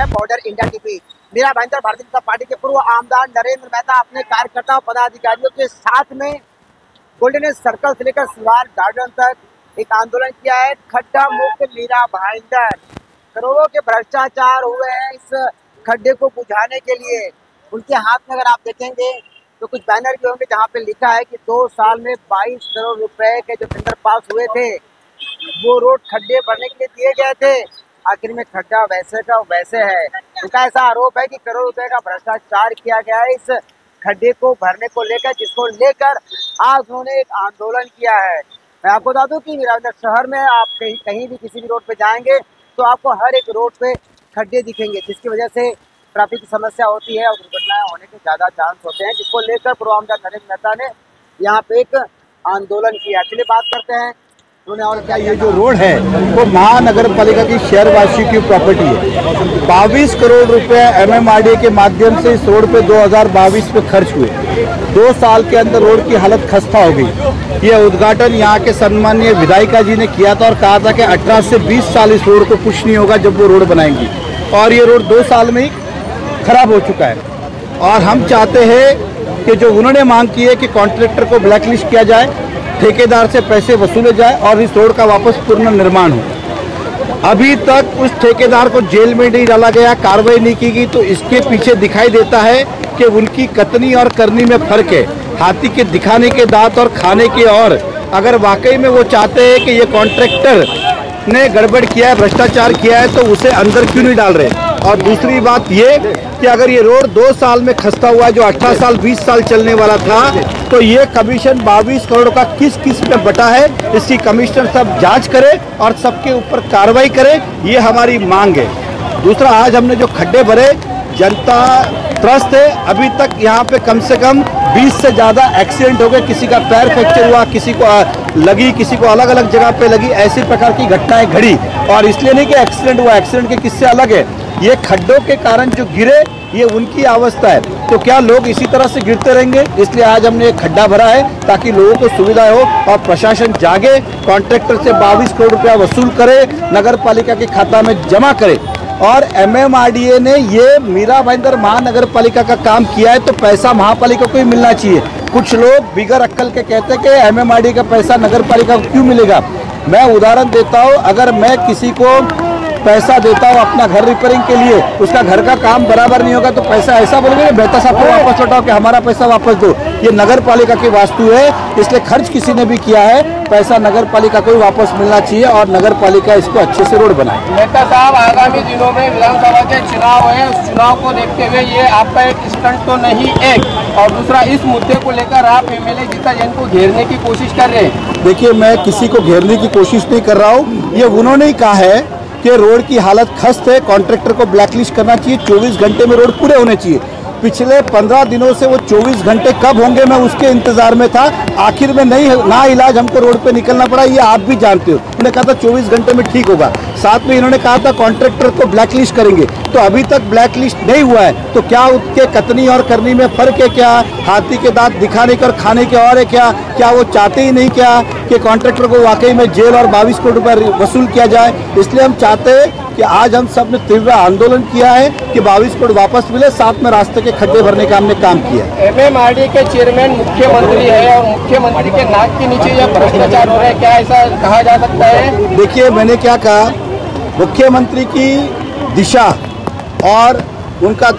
Reporter India TV. Meera Bhayandar Bharatiya Janata party के पूर्व आमदार नरेंद्र मेहता अपने कार्यकर्ताओं पदाधिकारियों के साथ में गोल्डन सर्कल से लेकर सिवार गार्डन तक एक आंदोलन किया है। खड्डा मुक्त मीरा भाईंदर। करोड़ों के भ्रष्टाचार हुए हैं, इस खड्डे को बुझाने के लिए उनके हाथ में अगर आप देखेंगे तो कुछ बैनर भी होंगे जहाँ पे लिखा है कि 2 साल में 22 करोड़ रुपए के जो टेंडर पास हुए थे वो रोड खड्डे भरने के लिए दिए गए थे। आखिर में खड्डा वैसे का वैसे है। उनका ऐसा आरोप है कि करोड़ रुपए का भ्रष्टाचार किया गया है इस खड्डे को भरने को लेकर, जिसको लेकर आज उन्होंने एक आंदोलन किया है। मैं आपको बता दूं कि मीराभाईंदर शहर में आप कहीं भी किसी भी रोड पे जाएंगे तो आपको हर एक रोड पे खड्डे दिखेंगे, जिसकी वजह से ट्रैफिक की समस्या होती है और दुर्घटनाएं होने के ज़्यादा चांस होते हैं, जिसको लेकर पूर्व आमदार नरेंद्र मेहता ने यहाँ पे एक आंदोलन किया। चलिए बात करते हैं उन्होंने और क्या। ये जो रोड है वो महानगर पालिका की शहरवासी की प्रॉपर्टी है। 22 करोड़ रुपए MMRDA के माध्यम से इस रोड पे 2022 में खर्च हुए। 2 साल के अंदर रोड की हालत खस्ता हो गई। ये उद्घाटन यहाँ के सम्माननीय विधायिका जी ने किया था और कहा था कि 18 से 20 साल इस रोड को कुछ नहीं होगा जब वो रोड बनाएंगी, और ये रोड 2 साल में ही खराब हो चुका है। और हम चाहते हैं कि जो उन्होंने मांग की है कि कॉन्ट्रैक्टर को ब्लैकलिस्ट किया जाए, ठेकेदार से पैसे वसूले जाए और इस रोड का वापस पुनर्निर्माण हो। अभी तक उस ठेकेदार को जेल में नहीं डाला गया, कार्रवाई नहीं की गई, तो इसके पीछे दिखाई देता है कि उनकी कथनी और करनी में फर्क है। हाथी के दिखाने के दांत और खाने के। और अगर वाकई में वो चाहते हैं कि ये कॉन्ट्रैक्टर ने गड़बड़ किया है, भ्रष्टाचार किया है, तो उसे अंदर क्यों नहीं डाल रहे। और दूसरी बात ये कि अगर ये रोड 2 साल में खस्ता हुआ है, जो 18 साल 20 साल चलने वाला था, तो ये कमीशन 22 करोड़ का किस किस में बटा है, इसकी कमिश्नर सब जांच करे और सबके ऊपर कार्रवाई करे, ये हमारी मांग है। दूसरा, आज हमने जो खड्डे भरे, जनता त्रस्त है। अभी तक यहाँ पे कम से कम 20 से ज़्यादा एक्सीडेंट हो गए। किसी का पैर फ्रैक्चर हुआ, किसी को लगी, किसी को अलग अलग जगह पे लगी। ऐसी प्रकार की घटनाएं घड़ी। और इसलिए नहीं कि एक्सीडेंट हुआ, एक्सीडेंट के किस्से अलग है। ये खड्डों के कारण जो गिरे, ये उनकी अवस्था है। तो क्या लोग इसी तरह से गिरते रहेंगे? इसलिए आज हमने एक खड्डा भरा है ताकि लोगों को सुविधा हो और प्रशासन जागे, कॉन्ट्रैक्टर से 22 करोड़ रुपया वसूल करे, नगर पालिका के खाता में जमा करे। और MMRDA ने ये मीरा भाईंदर महानगर पालिका का काम किया है तो पैसा महापालिका को ही मिलना चाहिए। कुछ लोग बिगर अक्कल के कहते हैं कि MMRDA का पैसा नगर पालिका को क्यों मिलेगा। मैं उदाहरण देता हूँ, अगर मैं किसी को पैसा देता हूँ अपना घर रिपेयरिंग के लिए, उसका घर का काम बराबर नहीं होगा तो पैसा ऐसा बोलेंगे मेहता साहब को वापस लौटाओ कि हमारा पैसा वापस दो। ये नगर पालिका की वास्तु है, इसलिए खर्च किसी ने भी किया है, पैसा नगर पालिका को ही वापस मिलना चाहिए और नगर पालिका इसको अच्छे से रोड बनाए। मेहता साहब, आगामी दिनों में विधानसभा के चुनाव है, उस चुनाव को देखते हुए ये आपका एक स्टंट तो नहीं एक, और दूसरा इस मुद्दे को लेकर आप MLA गीता जैन को घेरने की कोशिश कर रहे हैं। देखिए, मैं किसी को घेरने की कोशिश नहीं कर रहा हूँ। ये उन्होंने ही कहा है कि रोड की हालत खस्त है, कॉन्ट्रैक्टर को ब्लैकलिस्ट करना चाहिए, 24 घंटे में रोड पूरे होने चाहिए। पिछले 15 दिनों से वो 24 घंटे कब होंगे मैं उसके इंतजार में था। आखिर में नहीं ना इलाज हमको रोड पे निकलना पड़ा, ये आप भी जानते हो। उन्होंने कहा था 24 घंटे में ठीक होगा। साथ में इन्होंने कहा था कॉन्ट्रैक्टर को ब्लैकलिस्ट करेंगे, तो अभी तक ब्लैकलिस्ट नहीं हुआ है। तो क्या उसके कथनी और करनी में फर्क है? क्या हाथी के दांत दिखाने के और खाने के और है? क्या वो चाहते ही नहीं क्या कि कॉन्ट्रैक्टर को वाकई में जेल और 22 करोड़ रुपये वसूल किया जाए? इसलिए हम चाहते हैं कि आज हम सब ने तीव्र आंदोलन किया है कि 22 करोड़ वापस मिले, साथ में रास्ते के खड्डे भरने का हमने काम किया है। MMRDA के चेयरमैन मुख्यमंत्री है और मुख्यमंत्री के नाक के नीचे यह भ्रष्टाचार हो रहा है, क्या ऐसा कहा जा सकता है? देखिए, मैंने क्या कहा, मुख्यमंत्री की दिशा और उनका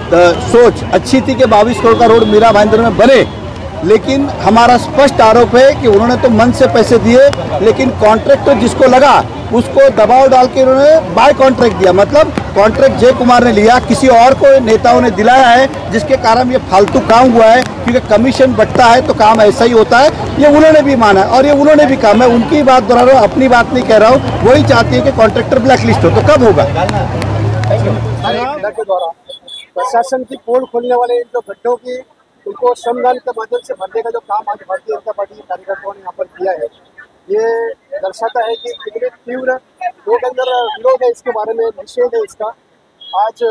सोच अच्छी थी कि 22 करोड़ का रोड मीरा भाईंदर में बने, लेकिन हमारा स्पष्ट आरोप है कि उन्होंने तो मन से पैसे दिए, लेकिन कॉन्ट्रैक्टर जिसको लगा उसको दबाव डाल के उन्होंने बाय कॉन्ट्रैक्ट दिया। मतलब कॉन्ट्रैक्ट जय कुमार ने लिया, किसी और को नेताओं ने दिलाया है, जिसके कारण ये फालतू काम हुआ है। क्योंकि कमीशन बढ़ता है तो काम ऐसा ही होता है, ये उन्होंने भी माना और ये उन्होंने भी कहा। मैं उनकी बात दोहरा रहा हूँ, अपनी बात नहीं कह रहा हूँ। वही चाहती है कि कॉन्ट्रैक्टर ब्लैकलिस्ट हो, तो कब होगा? प्रशासन की पोल खोलने वाले इन जो गड्ढों की उनको श्रमदान के माध्यम से भरने का जो काम आज भारतीय जनता पार्टी के कार्यकर्ताओं ने यहाँ पर किया है, ये दर्शाता है कि कितने तीव्र लोगों के अंदर विरोध है, इसके बारे में निषेध है इसका। आज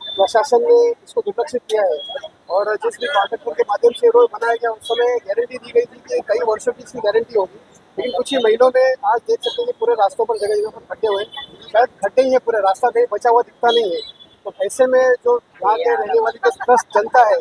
प्रशासन ने इसको दुर्लक्षित किया है और जिस भी कॉन्ट्रैक्टर के माध्यम से रोड बनाया गया उस समय गारंटी दी गई थी कि कई वर्षों की इसकी गारंटी होगी, लेकिन कुछ ही महीनों में आज देख सकते हैं कि पूरे रास्तों पर जगह जगह पर खड्डे हुए। शायद खड्डे ही है, पूरे रास्ता कहीं बचा हुआ दिखता नहीं है। तो ऐसे में जो यहाँ के रहने वाली जो त्रस्त जनता है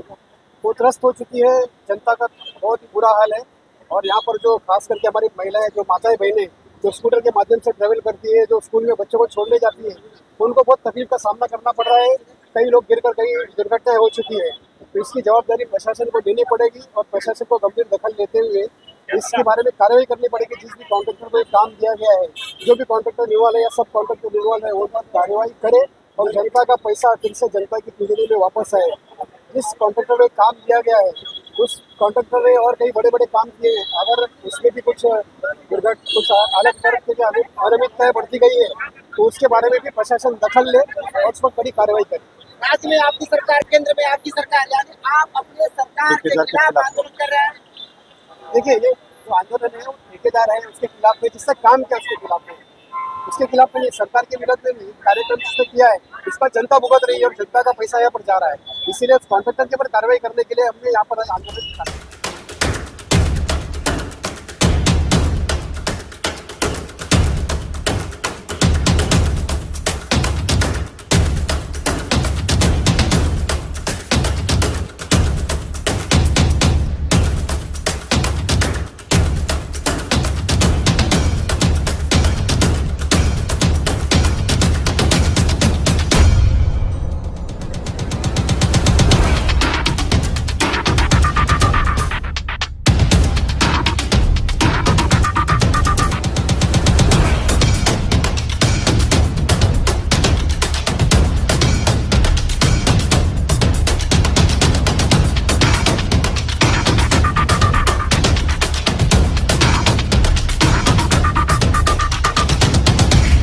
वो त्रस्त हो चुकी है। जनता का बहुत ही बुरा हाल है। और यहाँ पर जो खास करके हमारी महिलाएं, जो माताएं बहनें जो स्कूटर के माध्यम से ट्रेवल करती है, जो स्कूल में बच्चों को छोड़ने जाती है, उनको बहुत तकलीफ का सामना करना पड़ रहा है। कई लोग गिरकर कई दुर्घटनाएं हो चुकी है। तो इसकी जवाबदारी प्रशासन को लेनी पड़ेगी और प्रशासन को गंभीर दखल लेते हुए इसके बारे में कार्रवाई करनी पड़ेगी। जिस भी कॉन्ट्रैक्टर को काम दिया गया है, जो भी कॉन्ट्रैक्टर इन्वॉल्व है या सब कॉन्ट्रैक्टर इन्वॉल्व है, वो कार्रवाई करे और जनता का पैसा फिर से जनता की तिजोरी में वापस आए। जिस कॉन्ट्रैक्टर को काम दिया गया है उस कॉन्ट्रैक्टर ने और कई बड़े बड़े काम किए हैं। अगर उसमें भी कुछ अलग तरह की अनियमितताएं बढ़ती गई है तो उसके बारे में भी प्रशासन दखल ले और उस पर कड़ी कार्रवाई करे। राज्य में आपकी सरकार, केंद्र में आपकी सरकार, यानी आप अपने सरकार के खिलाफ आंदोलन कर रहे हैं। देखिए, ये जो आंदोलन है वो ठेकेदार है उसके खिलाफ है, जिससे काम किया उसके खिलाफ है, उसके खिलाफ नहीं, सरकार के विरोध में नहीं। कार्यक्रम जिसने किया है इसका जनता भुगत रही है और जनता का पैसा यहाँ पर जा रहा है। इसीलिए कॉन्ट्रैक्टर के ऊपर कार्रवाई करने के लिए हमने यहाँ पर आंदोलन किया।